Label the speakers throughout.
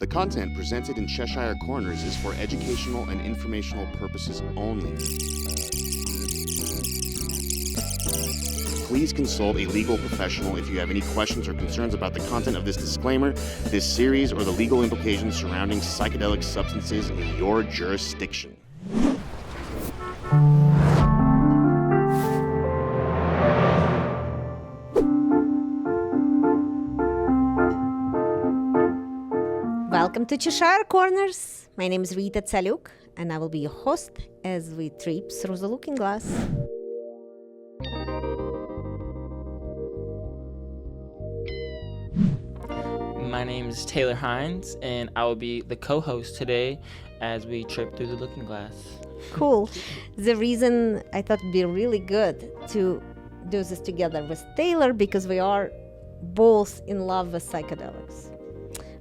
Speaker 1: The content presented in Cheshire Corners is for educational and informational purposes only. Please consult a legal professional if you have any questions or concerns about the content of this disclaimer, this series, or the legal implications surrounding psychedelic substances in your jurisdiction.
Speaker 2: Welcome to Cheshire Corners. My name is Rita Tsaluk, and I will be your host as we trip through the looking glass.
Speaker 3: My name is Taylor Heinz, and I will be the co-host today as we trip through the looking glass.
Speaker 2: Cool. The reason I thought it'd be really good to do this together with Taylor because we are both in love with psychedelics,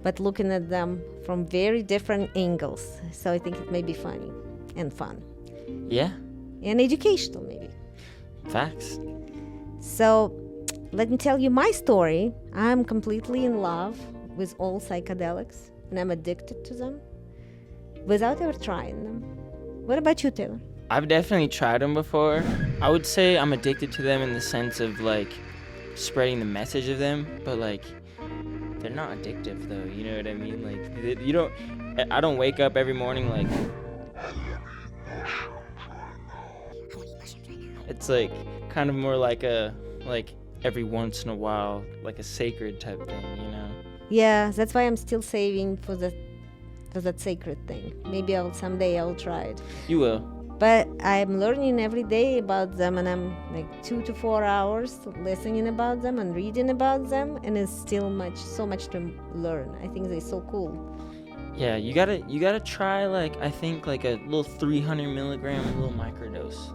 Speaker 2: but looking at them from very different angles. So I think it may be funny and fun.
Speaker 3: Yeah.
Speaker 2: And educational, maybe.
Speaker 3: Facts.
Speaker 2: So let me tell you my story. I'm completely in love with all psychedelics, and I'm addicted to them without ever trying them. What about you, Taylor?
Speaker 3: I've definitely tried them before. I would say I'm addicted to them in the sense of like spreading the message of them, but like they're not addictive though, you know what I mean? Like I don't wake up every morning like it's like kind of more like every once in a while, like a sacred type thing, you know?
Speaker 2: Yeah, that's why I'm still saving for that sacred thing. Maybe someday I'll try it.
Speaker 3: You will.
Speaker 2: But I'm learning every day about them, and I'm like 2 to 4 hours listening about them and reading about them, and it's still so much to learn. I think they're so cool.
Speaker 3: Yeah, you gotta try like I think like a little 300 milligram little microdose.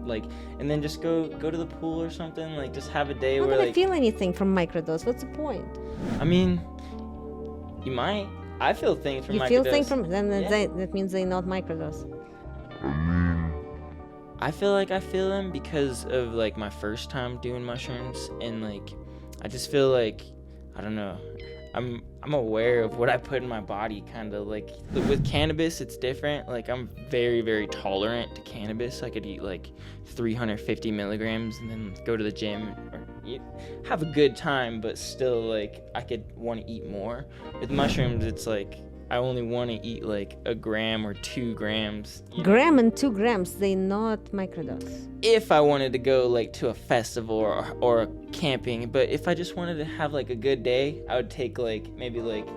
Speaker 3: Like, and then just go to the pool or something. Like, just have a day
Speaker 2: I'm
Speaker 3: where
Speaker 2: not gonna
Speaker 3: like
Speaker 2: feel anything from microdose. What's the point?
Speaker 3: I mean, you might. I feel things from
Speaker 2: you
Speaker 3: microdose.
Speaker 2: feel things from then
Speaker 3: Yeah.
Speaker 2: that means they're not microdose.
Speaker 3: I feel like I feel them because of like my first time doing mushrooms, and like I just feel like I don't know. I'm aware of what I put in my body, kind of like with cannabis. It's different. Like I'm very, very tolerant to cannabis. I could eat like 350 milligrams and then go to the gym or have a good time, but still like I could want to eat more. With mushrooms, it's like I only want to eat like a gram or 2 grams.
Speaker 2: Gram and 2 grams, they not microdose.
Speaker 3: If I wanted to go like to a festival or camping, but if I just wanted to have like a good day, I would take like maybe like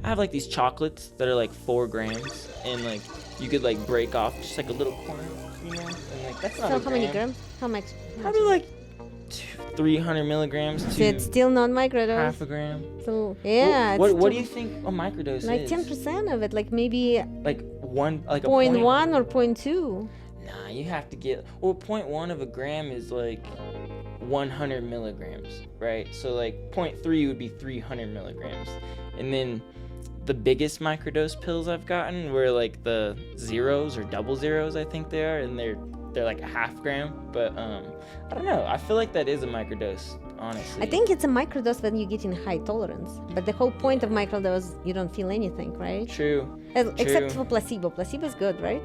Speaker 3: I have like these chocolates that are like 4 grams, and like you could like break off just like a little corner, you know, and like that's not
Speaker 2: So
Speaker 3: a
Speaker 2: how
Speaker 3: gram.
Speaker 2: many grams? How much?
Speaker 3: Probably like 300 milligrams
Speaker 2: So
Speaker 3: to
Speaker 2: it's still not microdose.
Speaker 3: half a gram.
Speaker 2: So yeah,
Speaker 3: What
Speaker 2: it's
Speaker 3: do you think a microdose
Speaker 2: like
Speaker 3: is?
Speaker 2: 10% of it, like maybe
Speaker 3: Like one, like a
Speaker 2: 0.1 or 0.2.
Speaker 3: Nah, you have to get 0.1 of a gram is like 100 milligrams, right? So like 0.3 would be 300 milligrams, and then the biggest microdose pills I've gotten were like the zeros or double zeros, I think they are, and they're like a half gram. But I don't know. I feel like that is a microdose, honestly.
Speaker 2: I think it's a microdose when you get in high tolerance. But the whole point of microdose, you don't feel anything, right?
Speaker 3: True.
Speaker 2: Except for placebo. Placebo is good, right?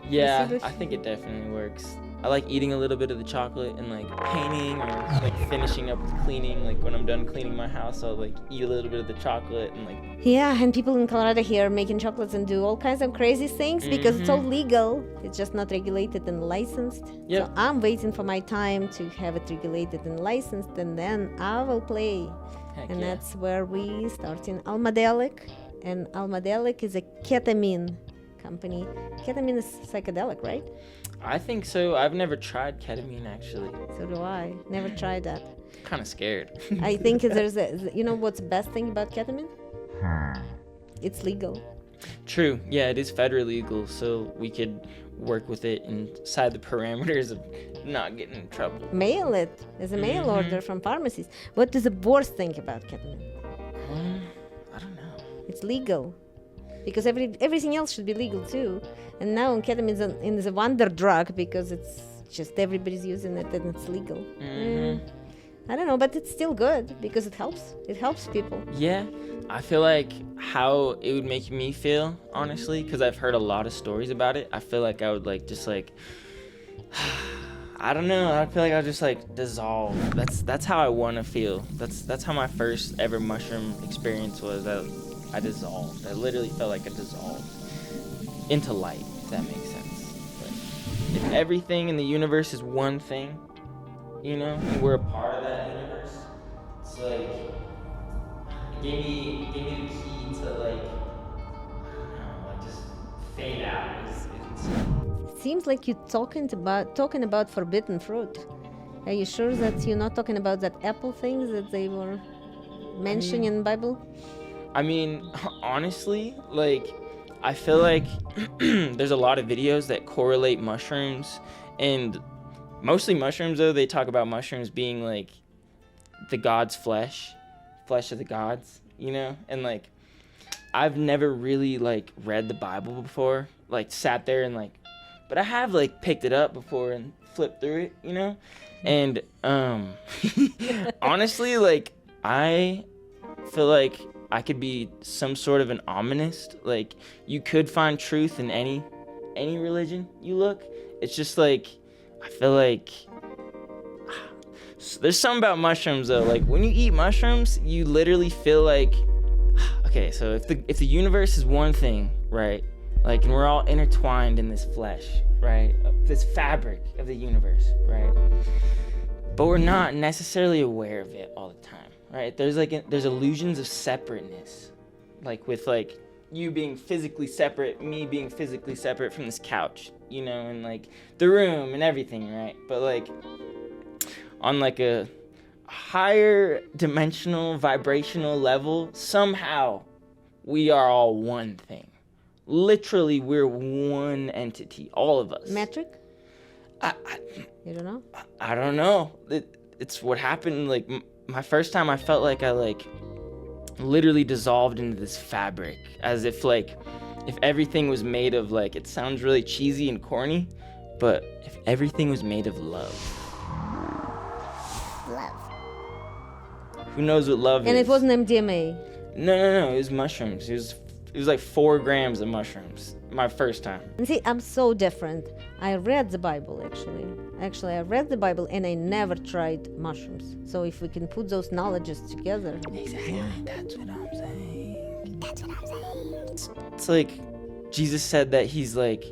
Speaker 3: Yeah,
Speaker 2: Placebo-
Speaker 3: I think it definitely works. I like eating a little bit of the chocolate and like painting or like finishing up with cleaning. Like when I'm done cleaning my house, I'll like eat a little bit of the chocolate and like.
Speaker 2: Yeah, and people in Colorado here making chocolates and do all kinds of crazy things because it's all legal. It's just not regulated and licensed.
Speaker 3: Yep.
Speaker 2: So I'm waiting for my time to have it regulated and licensed, and then I will play.
Speaker 3: Heck
Speaker 2: And
Speaker 3: yeah.
Speaker 2: that's where we start in Almadelic. And Almadelic is a ketamine company. Ketamine is psychedelic, right?
Speaker 3: I think so. I've never tried ketamine actually.
Speaker 2: So do I. Never tried that.
Speaker 3: Kind of scared.
Speaker 2: I think you know what's the best thing about ketamine? It's legal.
Speaker 3: True. Yeah, it is federally legal, so we could work with it inside the parameters of not getting in trouble.
Speaker 2: Mail it as a mail order from pharmacies. What is the worst thing about ketamine?
Speaker 3: I don't know.
Speaker 2: It's legal. Because everything else should be legal too. And now ketamine is a wonder drug because it's just everybody's using it and it's legal. I don't know, but it's still good because it helps people.
Speaker 3: Yeah, I feel like how it would make me feel, honestly, because I've heard a lot of stories about it. I feel like I would like just like I don't know. I feel like I'll just like dissolve. That's how I want to feel. That's how my first ever mushroom experience was. I dissolved. I literally felt like I dissolved into light. If that makes sense. Like, if everything in the universe is one thing, you know, and we're a part of that universe, it's like it gave me the key to like I don't know, like just fade out.
Speaker 2: Seems like you're talking about forbidden fruit. Are you sure that you're not talking about that apple thing that they were mentioning in the Bible?
Speaker 3: I mean, honestly, like, I feel like there's a lot of videos that correlate mushrooms, and mostly mushrooms, though, they talk about mushrooms being, like, the god's flesh of the gods, you know? And, like, I've never really, like, read the Bible before, like, sat there and, like, but I have, like, picked it up before and flipped through it, you know? And, honestly, like, I feel like I could be some sort of an ominist. Like, you could find truth in any religion you look. It's just, like, I feel like there's something about mushrooms, though. Like, when you eat mushrooms, you literally feel like, okay, so if the universe is one thing, right? Like, and we're all intertwined in this flesh, right? This fabric of the universe, right? But we're not necessarily aware of it all the time, right? There's illusions of separateness, like with like you being physically separate, me being physically separate from this couch, you know, and like the room and everything, right? But like on like a higher dimensional, vibrational level, somehow we are all one thing. Literally, we're one entity, all of us.
Speaker 2: Metric? You don't know?
Speaker 3: I don't know. It's what happened. Like my first time, I felt like I like literally dissolved into this fabric, as if like if everything was made of like. It sounds really cheesy and corny, but if everything was made of love.
Speaker 2: Love.
Speaker 3: Who knows what love is?
Speaker 2: And it wasn't MDMA.
Speaker 3: No. It was mushrooms. It was like 4 grams of mushrooms. My first time.
Speaker 2: And see, I'm so different. I read the Bible, actually. Actually, I read the Bible and I never tried mushrooms. So if we can put those knowledges together.
Speaker 3: Exactly. That's what I'm saying. It's like Jesus said that he's like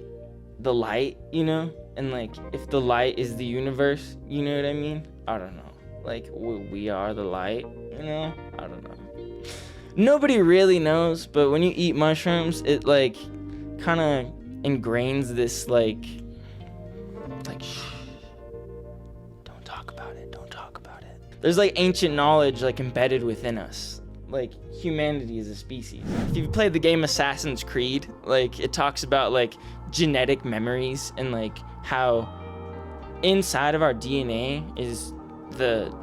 Speaker 3: the light, you know? And like if the light is the universe, you know what I mean? I don't know. Like we are the light, you know? I don't know. Nobody really knows, but when you eat mushrooms, it like kind of ingrains this like shh, don't talk about it. There's like ancient knowledge like embedded within us, like humanity as a species. If you've played the game Assassin's Creed, like it talks about like genetic memories and like how inside of our DNA is the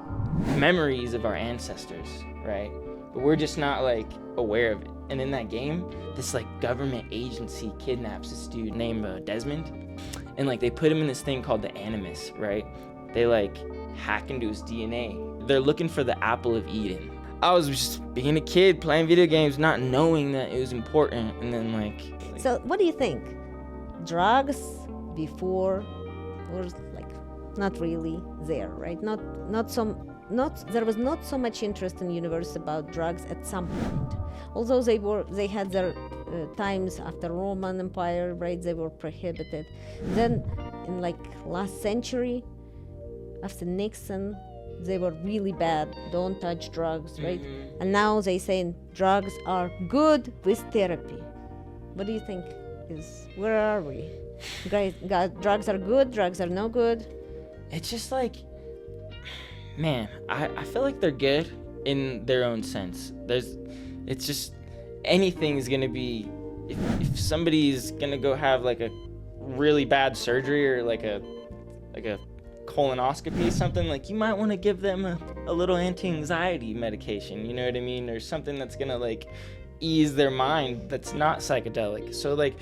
Speaker 3: memories of our ancestors, right? But we're just not like aware of it. And in that game, this like government agency kidnaps this dude named Desmond, and like they put him in this thing called the Animus, right? They like hack into his DNA. They're looking for the apple of Eden. I was just being a kid playing video games, not knowing that it was important, and then like
Speaker 2: So what do you think? Drugs before was like not really there, right? There was not so much interest in the universe about drugs at some point. Although they had their times after Roman Empire, right? They were prohibited. Then in like last century, after Nixon, they were really bad. Don't touch drugs, right?
Speaker 3: Mm-hmm.
Speaker 2: And now they say drugs are good with therapy. What do you think? Where are we? Guys, drugs are good. Drugs are no good.
Speaker 3: It's just like, man, I feel like they're good in their own sense. It's just anything is gonna be, if somebody's gonna go have like a really bad surgery or like a colonoscopy, something like, you might want to give them a little anti-anxiety medication, you know what I mean, or something that's gonna like ease their mind that's not psychedelic. So like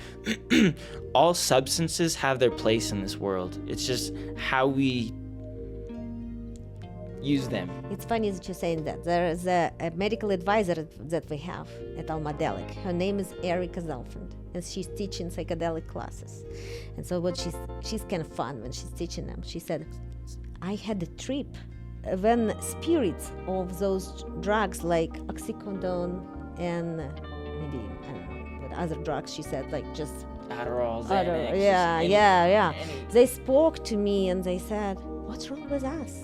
Speaker 3: all substances have their place in this world. It's just how we use them.
Speaker 2: It's funny that you're saying that. There is a medical advisor that we have at Almadelic. Her name is Erica Zelfand, and she's teaching psychedelic classes. And so she's kind of fun when she's teaching them. She said, I had a trip when spirits of those drugs like oxycodone and maybe, I don't know, what other drugs she said, like just
Speaker 3: Adderall,
Speaker 2: other,
Speaker 3: Xanax,
Speaker 2: yeah.
Speaker 3: any-
Speaker 2: They spoke to me and they said, what's wrong with us?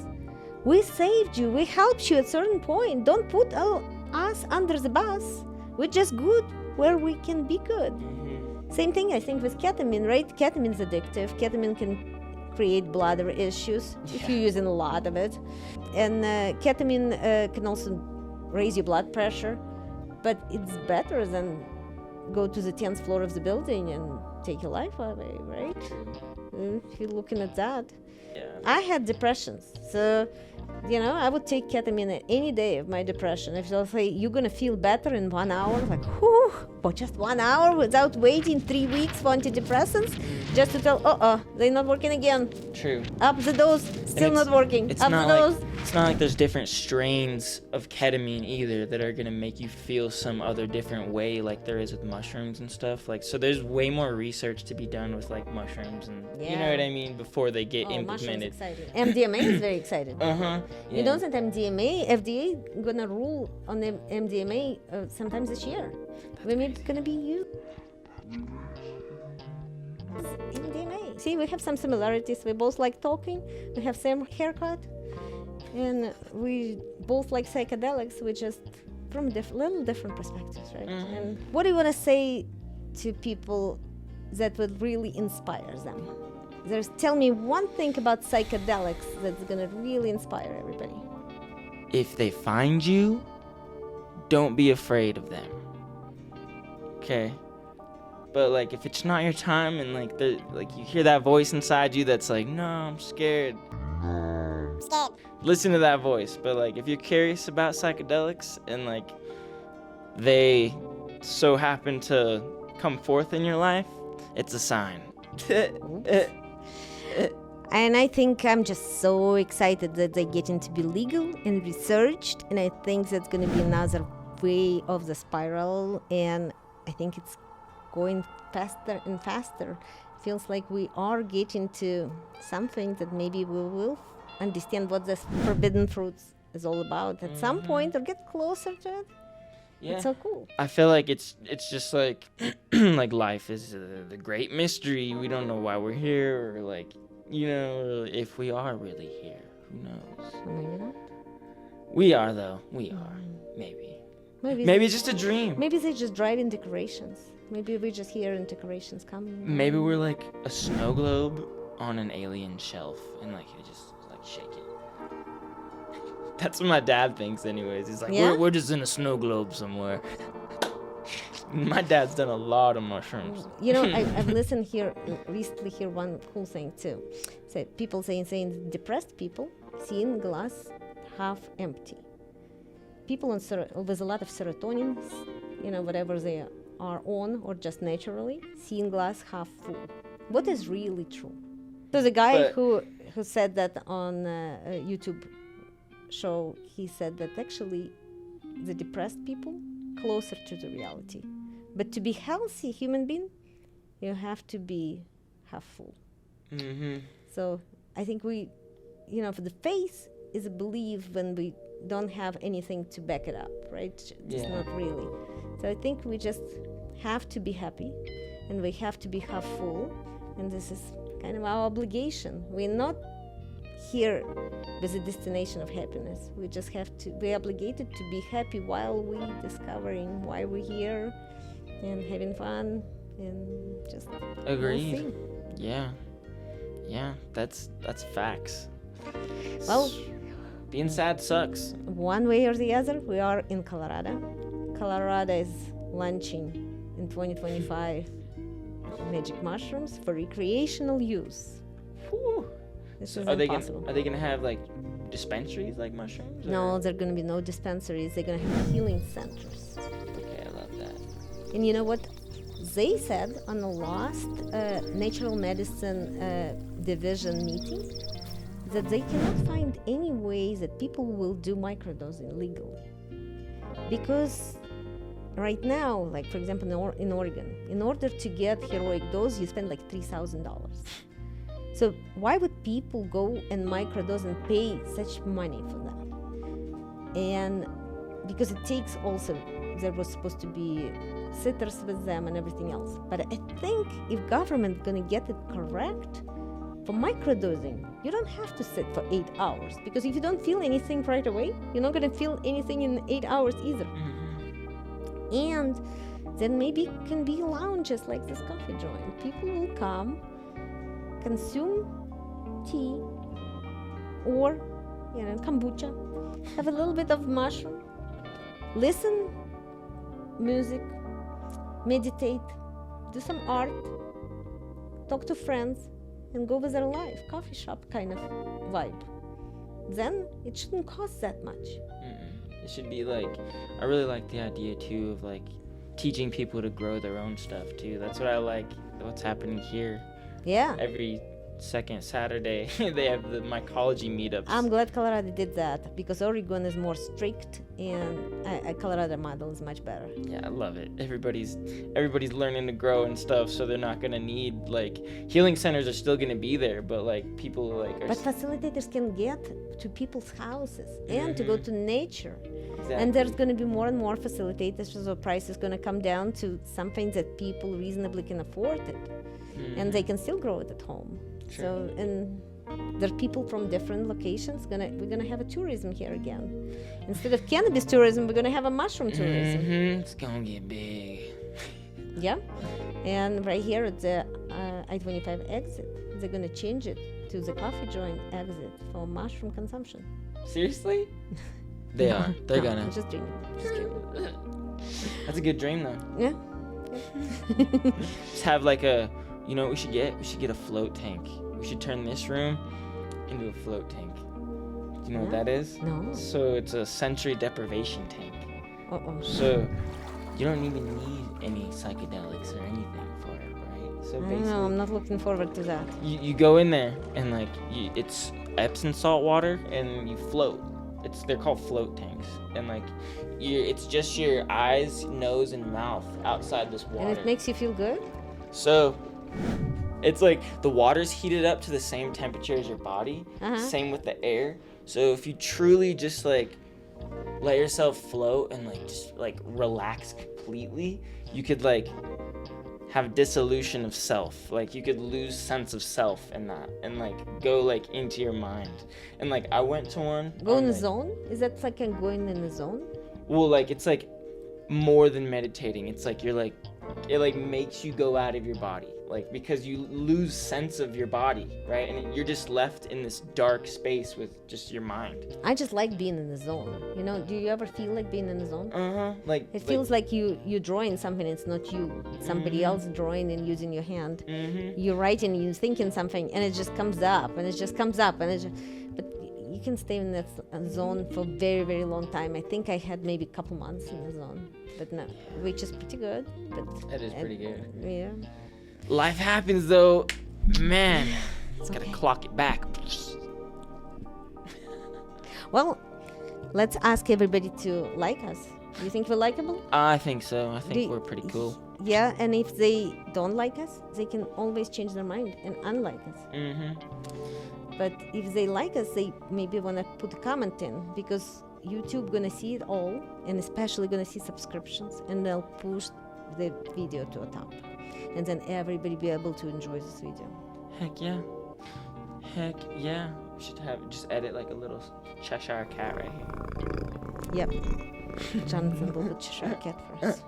Speaker 2: We saved you. We helped you at a certain point. Don't put us under the bus. We're just good where we can be good. Same thing, I think, with ketamine, right? Ketamine's addictive. Ketamine can create bladder issues if you're using a lot of it. And ketamine can also raise your blood pressure. But it's better than go to the 10th floor of the building and take your life away, right? If you're looking at that.
Speaker 3: Yeah.
Speaker 2: I had depressions, so I would take ketamine any day of my depression. If they'll say you're gonna feel better in 1 hour, like whew, but just 1 hour without waiting 3 weeks for antidepressants, just to tell, they're not working again.
Speaker 3: True.
Speaker 2: Up the dose, still not working.
Speaker 3: It's
Speaker 2: Up
Speaker 3: not
Speaker 2: the
Speaker 3: like
Speaker 2: dose.
Speaker 3: it's not like there's different strains of ketamine either that are gonna make you feel some other different way like there is with mushrooms and stuff. Like, so there's way more research to be done with like mushrooms and you know
Speaker 2: Yeah.
Speaker 3: what I mean before they get
Speaker 2: Mushrooms
Speaker 3: implemented.
Speaker 2: excited. MDMA is very excited.
Speaker 3: Yeah.
Speaker 2: You know that FDA gonna rule on the MDMA sometimes this year. Maybe it's gonna be you. MDMA. See, we have some similarities. We both like talking. We have same haircut, and we both like psychedelics. We just from little different perspectives, right? And what do you want to say to people that would really inspire them? Tell me one thing about psychedelics that's gonna really inspire everybody.
Speaker 3: If they find you, don't be afraid of them. Okay? But like if it's not your time and like you hear that voice inside you that's like, no, I'm scared. Listen to that voice. But like if you're curious about psychedelics and like they so happen to come forth in your life, it's a sign.
Speaker 2: And I think I'm just so excited that they're getting to be legal and researched, and I think that's going to be another way of the spiral, and I think it's going faster and faster. Feels like we are getting to something that maybe we will understand what this forbidden fruits is all about at some point, or get closer to it.
Speaker 3: Yeah.
Speaker 2: It's so cool.
Speaker 3: I feel like it's just like like life is the great mystery. We don't know why we're here, or like, if we are really here. Who knows?
Speaker 2: Maybe not.
Speaker 3: We are, though. We are. Maybe it's just a dream.
Speaker 2: Maybe they're just driving decorations. Maybe we're just hearing decorations coming.
Speaker 3: Maybe we're like a snow globe on an alien shelf, and like you just like shake it. That's what my dad thinks, anyways. He's like,
Speaker 2: Yeah?
Speaker 3: we're just in a snow globe somewhere. My dad's done a lot of mushrooms.
Speaker 2: I've listened recently hear one cool thing too. So people saying depressed people seeing glass half empty. People with a lot of serotonin, whatever they are on or just naturally, seeing glass half full. What is really true? So the guy who said that on a YouTube show, he said that actually the depressed people closer to the reality. But to be healthy human being, you have to be half full.
Speaker 3: Mm-hmm.
Speaker 2: So I think we, for the faith is a belief when we don't have anything to back it up, right? Just not really. So I think we just have to be happy, and we have to be half full, and this is kind of our obligation. We're not here with a destination of happiness. We just have to be obligated to be happy while we're discovering why we're here and having fun and just
Speaker 3: Agreed. Yeah, that's facts.
Speaker 2: Well,
Speaker 3: being sad sucks.
Speaker 2: one way or the other, we are in Colorado. Colorado is launching in 2025 magic mushrooms for recreational use.
Speaker 3: Whew.
Speaker 2: This
Speaker 3: So
Speaker 2: is
Speaker 3: are
Speaker 2: impossible.
Speaker 3: they gonna have like dispensaries like mushrooms?
Speaker 2: No, there are going to be no dispensaries. They're going to have healing centers.
Speaker 3: Okay, I love that.
Speaker 2: And you know what they said on the last natural medicine division meeting? that they cannot find any way that people will do microdosing legally. Because right now, like for example in Oregon, in order to get heroic dose, you spend like $3,000. So why would people go and microdose and pay such money for that? And because it takes also, there was supposed to be sitters with them and everything else. But I think if government gonna get it correct, for microdosing, you don't have to sit for 8 hours, because if you don't feel anything right away, you're not gonna feel anything in 8 hours either. And then maybe it can be lounges like this coffee joint. People will come, consume tea or kombucha, have a little bit of mushroom, listen music, meditate, do some art, talk to friends, and go with their life, coffee shop kind of vibe. Then it shouldn't cost that much.
Speaker 3: It should be like, I really like the idea too of like teaching people to grow their own stuff too. That's what I like, what's happening here.
Speaker 2: Yeah.
Speaker 3: Every second Saturday they have the mycology meetups.
Speaker 2: I'm glad Colorado did that, because Oregon is more strict, and Colorado model is much better.
Speaker 3: Yeah, I love it. Everybody's learning to grow and stuff, so they're not gonna need, like, healing centers are still gonna be there, but like people like are
Speaker 2: but facilitators can get to people's houses and to go to nature.
Speaker 3: Exactly.
Speaker 2: And there's going to be more and more facilitators, so the price is going to come down to something that people reasonably can afford it, and they can still grow it at home.
Speaker 3: Sure.
Speaker 2: So, and there are people from different locations. We're gonna have a tourism here again. Instead of cannabis tourism, we're gonna have a mushroom tourism.
Speaker 3: It's gonna get big.
Speaker 2: Yeah, and right here at the I-25 exit, they're gonna change it to the coffee joint exit for mushroom consumption.
Speaker 3: Seriously? They are. They're
Speaker 2: No,
Speaker 3: gonna.
Speaker 2: I'm just dreaming.
Speaker 3: That's a good dream though.
Speaker 2: Yeah.
Speaker 3: Just have like a, you know what we should get? We should get a float tank. We should turn this room into a float tank. Do you know what that is?
Speaker 2: No.
Speaker 3: So it's a sensory deprivation tank.
Speaker 2: Uh-oh.
Speaker 3: So you don't even need any psychedelics or anything for it, right? So basically,
Speaker 2: No, I'm not looking forward to that.
Speaker 3: you go in there and like it's Epsom salt water and you float. They're called float tanks, and like it's just your eyes, nose, and mouth outside this water.
Speaker 2: And it makes you feel good?
Speaker 3: So it's like the water's heated up to the same temperature as your body. Same with the air. So if you truly just like let yourself float and like just like relax completely, you could like have dissolution of self. Like you could lose sense of self in that and like go like into your mind. And like I went to one.
Speaker 2: Go in the zone? Is that like going in the zone?
Speaker 3: Well, like it's like more than meditating. It's like you're like, it like makes you go out of your body, like because you lose sense of your body, right? And you're just left in this dark space with just your mind.
Speaker 2: I just like being in the zone. You know, do you ever feel like being in the zone?
Speaker 3: Like
Speaker 2: It feels like you're drawing something, it's not you. It's somebody else drawing and using your hand. You're writing, you're thinking something, and it just comes up, and it just comes up, and but you can stay in that zone for a very, very long time. I think I had maybe a couple months in the zone, but no, which is pretty good. But
Speaker 3: that is pretty good.
Speaker 2: Yeah.
Speaker 3: Life happens though, man. It's gotta clock it back.
Speaker 2: Well, let's ask everybody to like us. Do you think we're likable?
Speaker 3: I think so. I think we're pretty cool.
Speaker 2: Yeah, and if they don't like us, they can always change their mind and unlike us. But if they like us, they maybe want to put a comment in, because YouTube gonna see it all, and especially gonna see subscriptions, and they'll push the video to the top, and then everybody be able to enjoy this video.
Speaker 3: Heck yeah. Heck yeah. We should just edit like a little Cheshire cat right here.
Speaker 2: Yep. Jonathan will put Cheshire Cat first.